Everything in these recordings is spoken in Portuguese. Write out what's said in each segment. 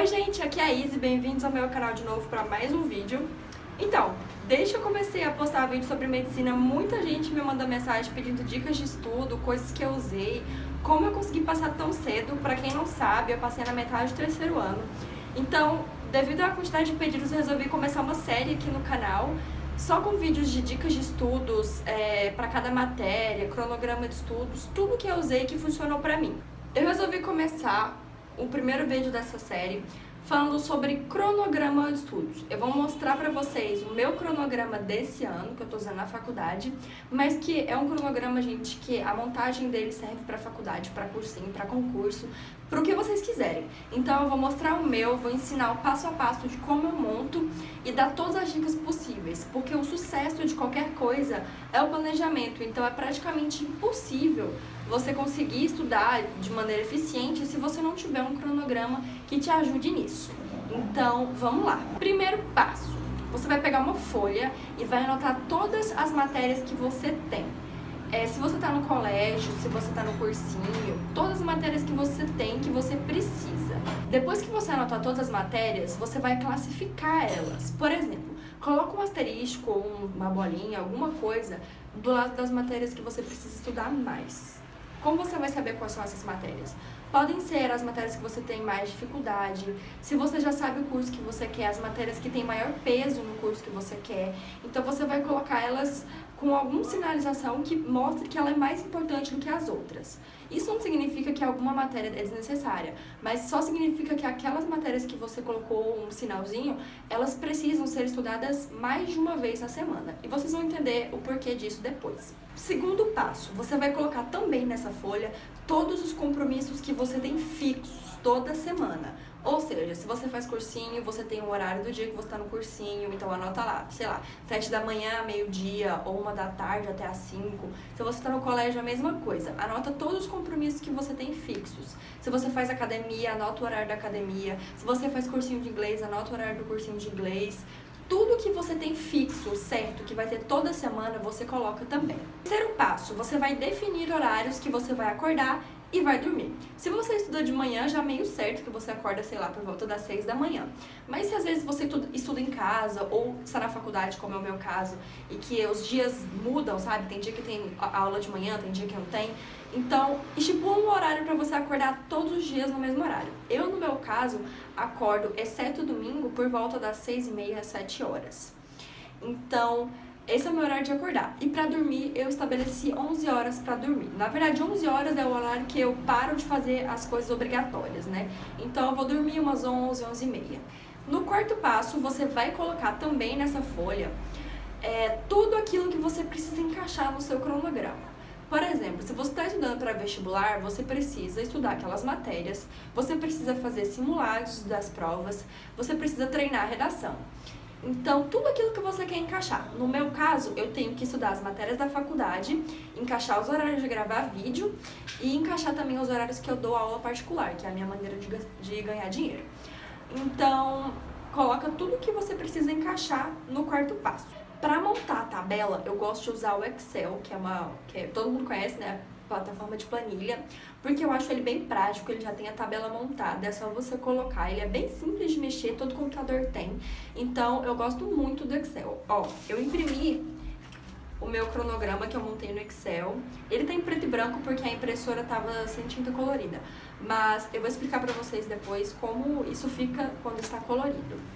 Oi gente, aqui é a Izzy, bem-vindos ao meu canal de novo para mais um vídeo. Então, desde que eu comecei a postar vídeo sobre medicina, muita gente me manda mensagem pedindo dicas de estudo, coisas que eu usei, como eu consegui passar tão cedo. Para quem não sabe, eu passei na metade do terceiro ano. Então, devido à quantidade de pedidos, eu resolvi começar uma série aqui no canal, só com vídeos de dicas de estudos, para cada matéria, cronograma de estudos, tudo que eu usei que funcionou para mim. Eu resolvi começar o primeiro vídeo dessa série falando sobre cronograma de estudos. Eu vou mostrar pra vocês o meu cronograma desse ano, que eu tô usando na faculdade, mas que é um cronograma, gente, que a montagem dele serve pra faculdade, pra cursinho, pra concurso, pro que vocês quiserem. Então eu vou mostrar o meu, vou ensinar o passo a passo de como eu monto e dar todas as dicas possíveis, porque o sucesso de qualquer coisa é o planejamento, então é praticamente impossível você conseguir estudar de maneira eficiente se você não tiver um cronograma que te ajude nisso. Então, vamos lá. Primeiro passo, você vai pegar uma folha e vai anotar todas as matérias que você tem. Se você está no colégio, se você está no cursinho, todas as matérias que você tem, que você precisa. Depois que você anotar todas as matérias, você vai classificar elas. Por exemplo, coloca um asterisco ou uma bolinha, alguma coisa, do lado das matérias que você precisa estudar mais. Como você vai saber quais são essas matérias? Podem ser as matérias que você tem mais dificuldade, se você já sabe o curso que você quer, as matérias que têm maior peso no curso que você quer. Então você vai colocar elas com alguma sinalização que mostre que ela é mais importante do que as outras. Isso não significa que alguma matéria é desnecessária, mas só significa que aquelas matérias que você colocou um sinalzinho, elas precisam ser estudadas mais de uma vez na semana. E vocês vão entender o porquê disso depois. Segundo passo, você vai colocar também nessa folha todos os compromissos que você tem fixos toda semana. Ou seja, se você faz cursinho, você tem um horário do dia que você está no cursinho, então anota lá, sei lá, 7 da manhã, meio-dia, ou 1 da tarde até às 5. Se você está no colégio, a mesma coisa. Anota todos os compromissos que você tem fixos. Se você faz academia, anota o horário da academia. Se você faz cursinho de inglês, anota o horário do cursinho de inglês. Tudo que você tem fixo, certo, que vai ter toda semana, você coloca também. Terceiro passo, você vai definir horários que você vai acordar e vai dormir. Se você estuda de manhã, já é meio certo que você acorda, sei lá, por volta das 6 da manhã. Mas se às vezes você estuda em casa ou está na faculdade, como é o meu caso, e que os dias mudam, sabe? Tem dia que tem aula de manhã, tem dia que não tem. Então, estipula um horário para você acordar todos os dias no mesmo horário. Eu, no meu caso, acordo, exceto domingo, por volta das 6h30 às 7 horas. Então, esse é o meu horário de acordar. E pra dormir, eu estabeleci 11 horas pra dormir. Na verdade, 11 horas é o horário que eu paro de fazer as coisas obrigatórias, né? Então, eu vou dormir umas 11, 11h30. No quarto passo, você vai colocar também nessa folha tudo aquilo que você precisa encaixar no seu cronograma. Por exemplo, se você está estudando para vestibular, você precisa estudar aquelas matérias, você precisa fazer simulados das provas, você precisa treinar a redação. Então, tudo aquilo que você quer encaixar. No meu caso, eu tenho que estudar as matérias da faculdade, encaixar os horários de gravar vídeo e encaixar também os horários que eu dou aula particular, que é a minha maneira de ganhar dinheiro. Então, coloca tudo que você precisa encaixar no quarto passo. Para montar a tabela, eu gosto de usar o Excel, que todo mundo conhece, né? Plataforma de planilha, porque eu acho ele bem prático, ele já tem a tabela montada, é só você colocar, ele é bem simples de mexer, todo computador tem, então eu gosto muito do Excel. Ó, eu imprimi o meu cronograma que eu montei no Excel, ele tá em preto e branco porque a impressora tava sem tinta colorida, mas eu vou explicar pra vocês depois como isso fica quando está colorido.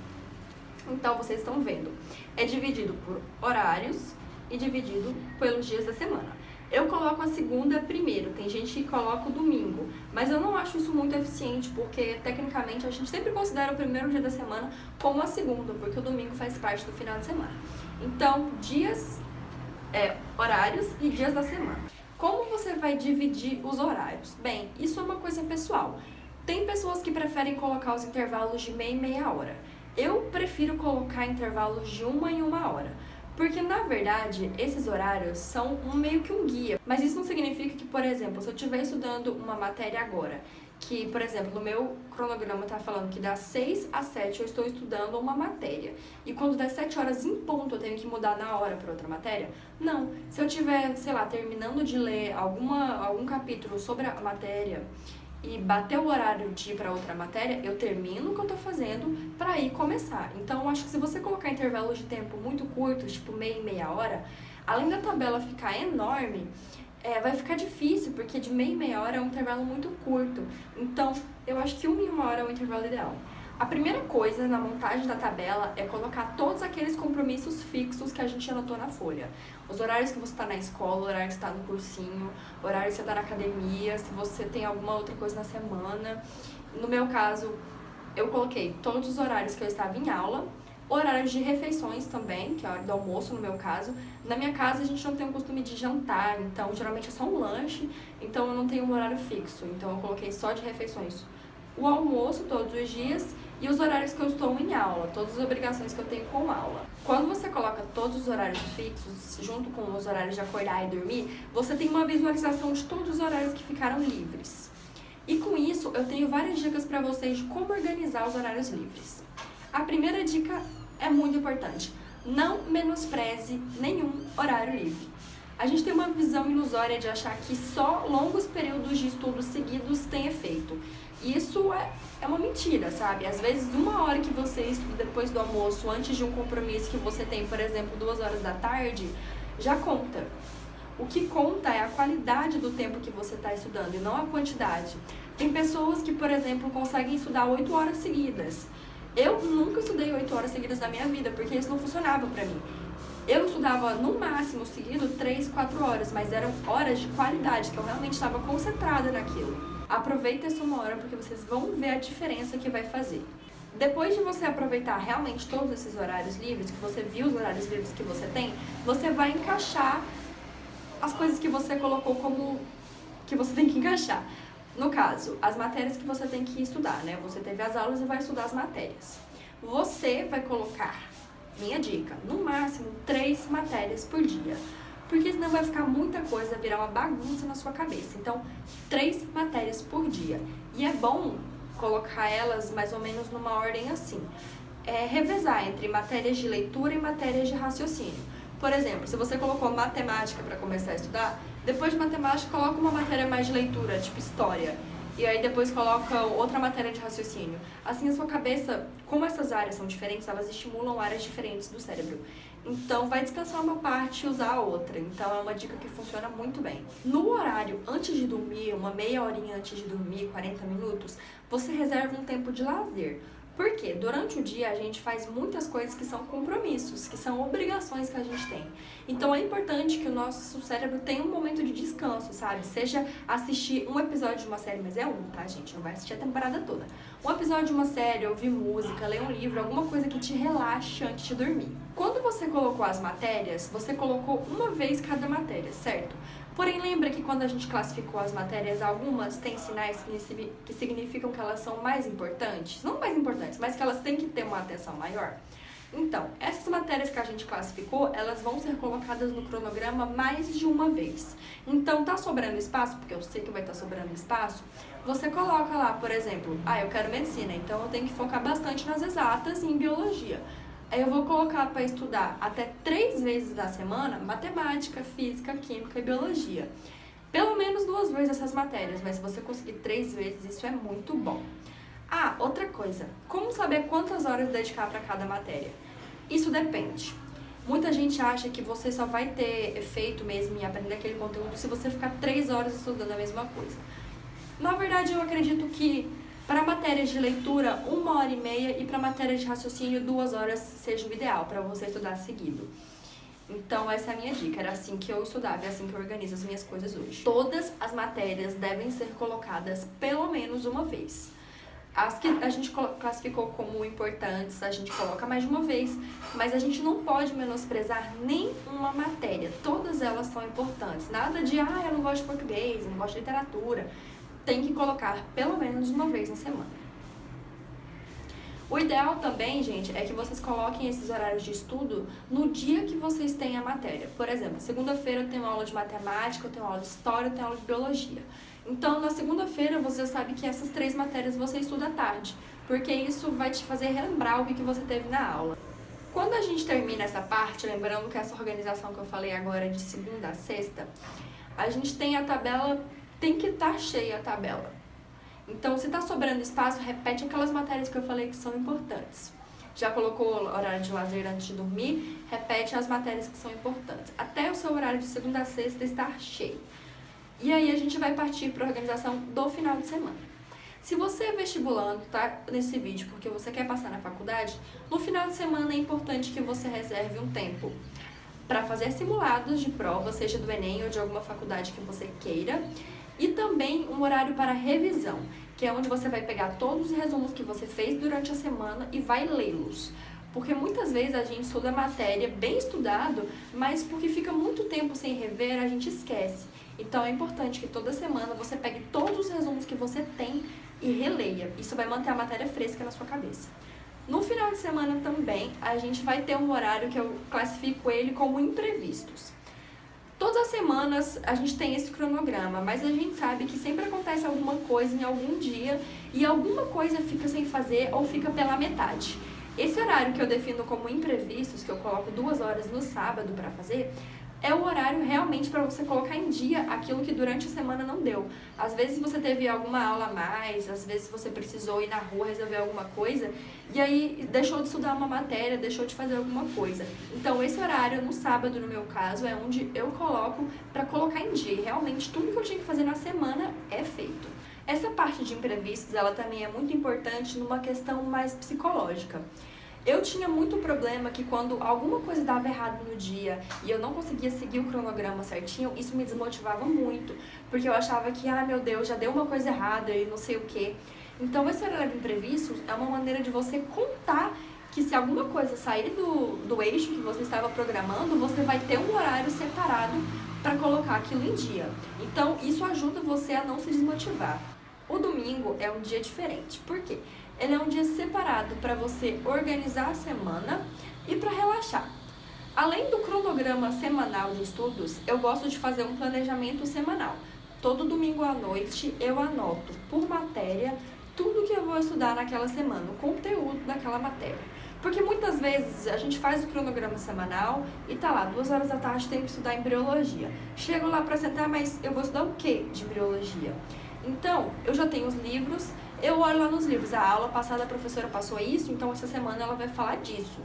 Então, vocês estão vendo, é dividido por horários e dividido pelos dias da semana. Eu coloco a segunda primeiro, tem gente que coloca o domingo, mas eu não acho isso muito eficiente, porque tecnicamente a gente sempre considera o primeiro dia da semana como a segunda, porque o domingo faz parte do final de semana. Então, horários e dias da semana. Como você vai dividir os horários? Bem, isso é uma coisa pessoal. Tem pessoas que preferem colocar os intervalos de meia e meia hora. Eu prefiro colocar intervalos de 1 e 1 hora. Porque, na verdade, esses horários são meio que um guia. Mas isso não significa que, por exemplo, se eu estiver estudando uma matéria agora, que, por exemplo, no meu cronograma tá falando que das 6 às 7 eu estou estudando uma matéria. E quando das 7 horas em ponto eu tenho que mudar na hora para outra matéria? Não. Se eu estiver, sei lá, terminando de ler algum capítulo sobre a matéria e bater o horário de ir para outra matéria, eu termino o que eu tô fazendo para ir começar. Então, eu acho que se você colocar intervalos de tempo muito curtos, tipo meia e meia hora, além da tabela ficar enorme, vai ficar difícil, porque de meia e meia hora é um intervalo muito curto. Então, eu acho que 1 hora é o intervalo ideal. A primeira coisa na montagem da tabela é colocar todos aqueles compromissos fixos que a gente anotou na folha. Os horários que você está na escola, o horário que você está no cursinho, o horário que você está na academia, se você tem alguma outra coisa na semana. No meu caso, eu coloquei todos os horários que eu estava em aula, horários de refeições também, que é a hora do almoço no meu caso. Na minha casa a gente não tem o costume de jantar, então geralmente é só um lanche, então eu não tenho um horário fixo, então eu coloquei só de refeições. O almoço todos os dias e os horários que eu estou em aula, todas as obrigações que eu tenho com aula. Quando você coloca todos os horários fixos, junto com os horários de acordar e dormir, você tem uma visualização de todos os horários que ficaram livres. E com isso, eu tenho várias dicas para vocês de como organizar os horários livres. A primeira dica é muito importante: não menospreze nenhum horário livre. A gente tem uma visão ilusória de achar que só longos períodos de estudos seguidos têm efeito. Isso é uma mentira, sabe? Às vezes 1 hora que você estuda depois do almoço, antes de um compromisso que você tem, por exemplo, 2 horas da tarde, já conta. O que conta é a qualidade do tempo que você está estudando e não a quantidade. Tem pessoas que, por exemplo, conseguem estudar 8 horas seguidas. Eu nunca estudei 8 horas seguidas na minha vida, porque isso não funcionava pra mim. Eu estudava no máximo seguido 3, 4 horas, mas eram horas de qualidade, que eu realmente estava concentrada naquilo. Aproveita essa 1 hora porque vocês vão ver a diferença que vai fazer. Depois de você aproveitar realmente todos esses horários livres, que você viu os horários livres que você tem, você vai encaixar as coisas que você colocou como que você tem que encaixar. No caso, as matérias que você tem que estudar, né? Você teve as aulas e vai estudar as matérias. Você vai colocar, minha dica, no máximo 3 matérias por dia. Porque senão vai ficar muita coisa, virar uma bagunça na sua cabeça. Então, 3 matérias por dia. E é bom colocar elas mais ou menos numa ordem assim. Revezar entre matérias de leitura e matérias de raciocínio. Por exemplo, se você colocou matemática para começar a estudar, depois de matemática coloca uma matéria mais de leitura, tipo história. E aí depois coloca outra matéria de raciocínio. Assim a sua cabeça, como essas áreas são diferentes, elas estimulam áreas diferentes do cérebro. Então vai descansar uma parte e usar a outra. Então é uma dica que funciona muito bem. No horário antes de dormir, uma meia horinha antes de dormir, 40 minutos, você reserva um tempo de lazer. Porque durante o dia a gente faz muitas coisas que são compromissos, que são obrigações que a gente tem. Então é importante que o nosso cérebro tenha um momento de descanso, sabe? Seja assistir um episódio de uma série, mas é um, tá, gente? Não vai assistir a temporada toda. Um episódio de uma série, ouvir música, ler um livro, alguma coisa que te relaxe antes de dormir. Quando você colocou as matérias, você colocou uma vez cada matéria, certo? Porém, lembra que quando a gente classificou as matérias, algumas têm sinais que significam que elas são mais importantes? Não mais importantes, mas que elas têm que ter uma atenção maior? Então, essas matérias que a gente classificou, elas vão ser colocadas no cronograma mais de uma vez. Então, tá sobrando espaço, porque eu sei que vai estar sobrando espaço, você coloca lá, por exemplo, eu quero medicina, então eu tenho que focar bastante nas exatas e em biologia. Aí eu vou colocar para estudar até 3 vezes na semana matemática, física, química e biologia. Pelo menos 2 vezes essas matérias, mas se você conseguir 3 vezes, isso é muito bom. Outra coisa, como saber quantas horas dedicar para cada matéria? Isso depende. Muita gente acha que você só vai ter efeito mesmo em aprender aquele conteúdo se você ficar 3 horas estudando a mesma coisa. Na verdade, eu acredito que para matérias de leitura, 1h30 e para matérias de raciocínio, 2 horas seja o ideal para você estudar seguido. Então, essa é a minha dica. Era assim que eu estudava, é assim que eu organizo as minhas coisas hoje. Todas as matérias devem ser colocadas pelo menos uma vez. As que a gente classificou como importantes, a gente coloca mais de uma vez, mas a gente não pode menosprezar nenhuma matéria. Todas elas são importantes. Nada de, eu não gosto de português, eu não gosto de literatura. Tem que colocar pelo menos uma vez na semana. O ideal também, gente, é que vocês coloquem esses horários de estudo no dia que vocês têm a matéria. Por exemplo, segunda-feira eu tenho aula de matemática, eu tenho aula de história, eu tenho aula de biologia. Então, na segunda-feira, você sabe que essas 3 matérias você estuda à tarde, porque isso vai te fazer relembrar o que você teve na aula. Quando a gente termina essa parte, lembrando que essa organização que eu falei agora é de segunda a sexta, a gente tem a tabela, tem que estar cheia a tabela. Então, se tá sobrando espaço, repete aquelas matérias que eu falei que são importantes. Já colocou horário de lazer antes de dormir, repete as matérias que são importantes. Até o seu horário de segunda a sexta estar cheio. E aí a gente vai partir para a organização do final de semana. Se você é vestibulando, tá nesse vídeo porque você quer passar na faculdade, no final de semana é importante que você reserve um tempo para fazer simulados de prova, seja do Enem ou de alguma faculdade que você queira, e também um horário para revisão, que é onde você vai pegar todos os resumos que você fez durante a semana e vai lê-los. Porque muitas vezes a gente estuda a matéria bem estudado, mas porque fica muito tempo sem rever, a gente esquece. Então é importante que toda semana você pegue todos os resumos que você tem e releia. Isso vai manter a matéria fresca na sua cabeça. No final de semana também, a gente vai ter um horário que eu classifico ele como imprevistos. Todas as semanas a gente tem esse cronograma, mas a gente sabe que sempre acontece alguma coisa em algum dia e alguma coisa fica sem fazer ou fica pela metade. Esse horário que eu defino como imprevistos, que eu coloco 2 horas no sábado para fazer, é o horário realmente para você colocar em dia aquilo que durante a semana não deu. Às vezes você teve alguma aula a mais, às vezes você precisou ir na rua resolver alguma coisa e aí deixou de estudar uma matéria, deixou de fazer alguma coisa. Então esse horário no sábado, no meu caso, é onde eu coloco para colocar em dia. E realmente tudo que eu tinha que fazer na semana é feito. Essa parte de imprevistos, ela também é muito importante numa questão mais psicológica. Eu tinha muito problema que quando alguma coisa dava errado no dia e eu não conseguia seguir o cronograma certinho, isso me desmotivava muito, porque eu achava que, meu Deus, já deu uma coisa errada e não sei o quê. Então esse horário de imprevistos é uma maneira de você contar que se alguma coisa sair do eixo que você estava programando, você vai ter um horário separado para colocar aquilo em dia. Então isso ajuda você a não se desmotivar. O domingo é um dia diferente. Por quê? Ele é um dia separado para você organizar a semana e para relaxar. Além do cronograma semanal de estudos, eu gosto de fazer um planejamento semanal. Todo domingo à noite eu anoto por matéria tudo que eu vou estudar naquela semana, o conteúdo daquela matéria. Porque muitas vezes a gente faz o cronograma semanal e tá lá, 2 horas da tarde tem que estudar embriologia. Chego lá para sentar, mas eu vou estudar o quê de embriologia? Então, eu já tenho os livros, eu olho lá nos livros, a aula passada a professora passou isso, então essa semana ela vai falar disso.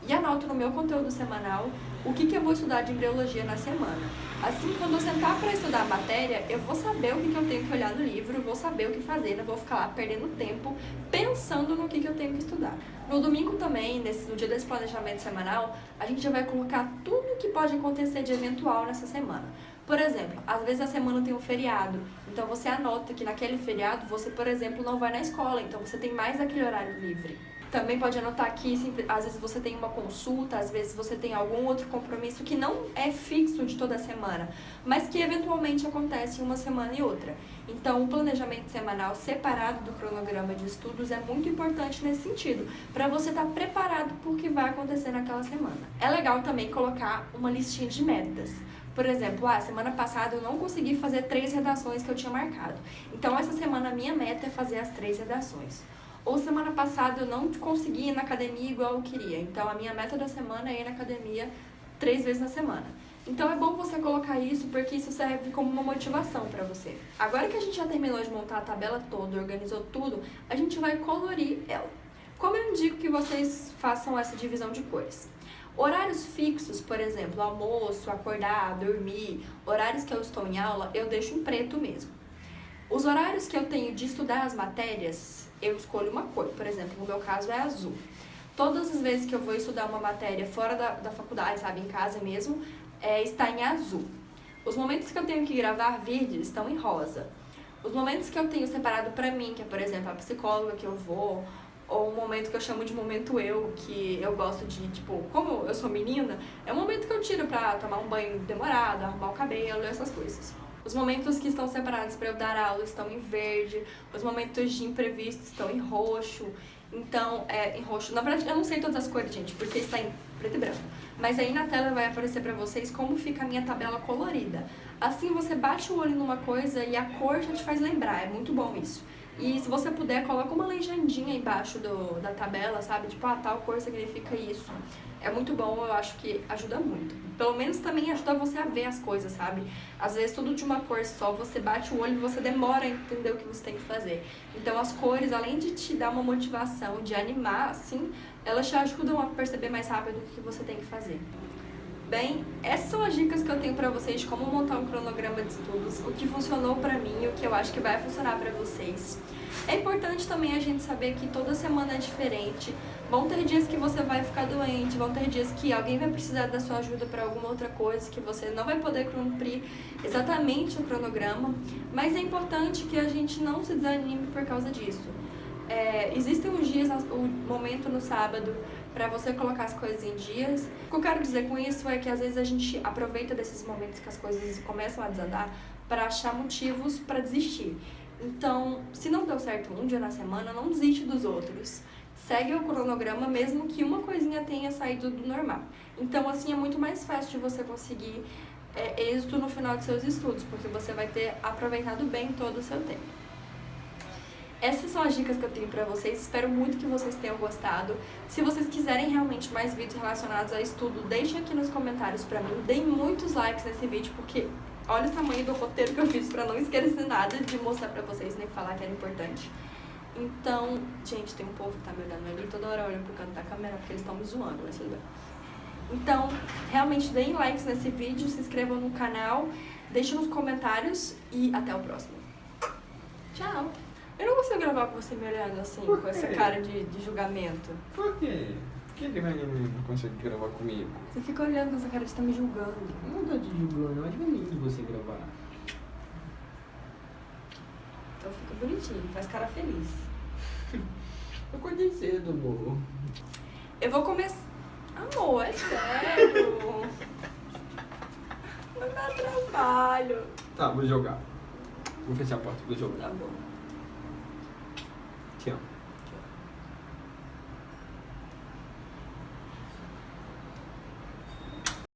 E anoto no meu conteúdo semanal o que eu vou estudar de embriologia na semana. Assim, quando eu sentar para estudar a matéria, eu vou saber o que eu tenho que olhar no livro, vou saber o que fazer, não vou ficar lá perdendo tempo pensando no que eu tenho que estudar. No domingo também, no dia desse planejamento semanal, a gente já vai colocar tudo o que pode acontecer de eventual nessa semana. Por exemplo, às vezes a semana tem um feriado, então você anota que naquele feriado você, por exemplo, não vai na escola, então você tem mais aquele horário livre. Também pode anotar que às vezes você tem uma consulta, às vezes você tem algum outro compromisso que não é fixo de toda semana, mas que eventualmente acontece em uma semana e outra. Então, o planejamento semanal separado do cronograma de estudos é muito importante nesse sentido, para você estar preparado para o que vai acontecer naquela semana. É legal também colocar uma listinha de metas. Por exemplo, semana passada eu não consegui fazer 3 redações que eu tinha marcado. Então, essa semana a minha meta é fazer as 3 redações. Ou semana passada eu não consegui ir na academia igual eu queria. Então, a minha meta da semana é ir na academia 3 vezes na semana. Então, é bom você colocar isso, porque isso serve como uma motivação para você. Agora que a gente já terminou de montar a tabela toda, organizou tudo, a gente vai colorir ela. Como eu indico que vocês façam essa divisão de cores? Horários fixos, por exemplo, almoço, acordar, dormir, horários que eu estou em aula, eu deixo em preto mesmo. Os horários que eu tenho de estudar as matérias, eu escolho uma cor. Por exemplo, no meu caso é azul. Todas as vezes que eu vou estudar uma matéria fora da faculdade, sabe, em casa mesmo, está em azul. Os momentos que eu tenho que gravar vídeos estão em rosa. Os momentos que eu tenho separado para mim, que é, por exemplo, a psicóloga que eu vou, ou um momento que eu chamo de momento eu, que eu gosto de, como eu sou menina, é um momento que eu tiro pra tomar um banho demorado, arrumar o cabelo, essas coisas. Os momentos que estão separados para eu dar aula estão em verde, os momentos de imprevisto estão em roxo. Então, em roxo. Na verdade, eu não sei todas as cores, gente, porque está em preto e branco. Mas aí na tela vai aparecer para vocês como fica a minha tabela colorida. Assim, você bate o olho numa coisa e a cor já te faz lembrar. É muito bom isso. E se você puder, coloca uma legendinha embaixo da tabela, sabe? Tal cor significa isso. É muito bom, eu acho que ajuda muito. Pelo menos também ajuda você a ver as coisas, sabe? Às vezes tudo de uma cor só, você bate o olho e você demora a entender o que você tem que fazer. Então as cores, além de te dar uma motivação, de animar, assim, elas te ajudam a perceber mais rápido o que você tem que fazer. Bem, essas são as dicas que eu tenho pra vocês de como montar um cronograma de estudos, o que funcionou pra mim e o que eu acho que vai funcionar pra vocês. É importante também a gente saber que toda semana é diferente. Vão ter dias que você vai ficar doente, vão ter dias que alguém vai precisar da sua ajuda para alguma outra coisa, que você não vai poder cumprir exatamente o cronograma, mas é importante que a gente não se desanime por causa disso. Existem uns dias, o momento no sábado, para você colocar as coisas em dias. O que eu quero dizer com isso é que às vezes a gente aproveita desses momentos que as coisas começam a desandar para achar motivos para desistir. Então, se não deu certo um dia na semana, não desiste dos outros. Segue o cronograma mesmo que uma coisinha tenha saído do normal. Então, assim, é muito mais fácil de você conseguir êxito no final de seus estudos, porque você vai ter aproveitado bem todo o seu tempo. Essas são as dicas que eu tenho pra vocês, espero muito que vocês tenham gostado. Se vocês quiserem realmente mais vídeos relacionados a estudo, deixem aqui nos comentários pra mim. Deem muitos likes nesse vídeo, porque olha o tamanho do roteiro que eu fiz pra não esquecer nada de mostrar pra vocês, nem falar que era importante. Então, gente, tem um povo que tá me olhando ali, toda hora olhando pro canto da câmera, porque eles estão me zoando, mas tudo bem. Então, realmente deem likes nesse vídeo, se inscrevam no canal, deixem nos comentários e até o próximo. Tchau! Eu não consigo gravar com você me olhando assim, com essa cara de julgamento. Por quê? Por que não consegue gravar comigo? Você fica olhando com essa cara de estar me julgando. Não tô te julgando, eu acho bonito você gravar. Então fica bonitinho, faz cara feliz. Eu acordei cedo, amor. Eu vou começar... Amor, é sério. Não dá trabalho. Tá, vou jogar. Vou fechar a porta, vou jogar. Tá bom. Te amo.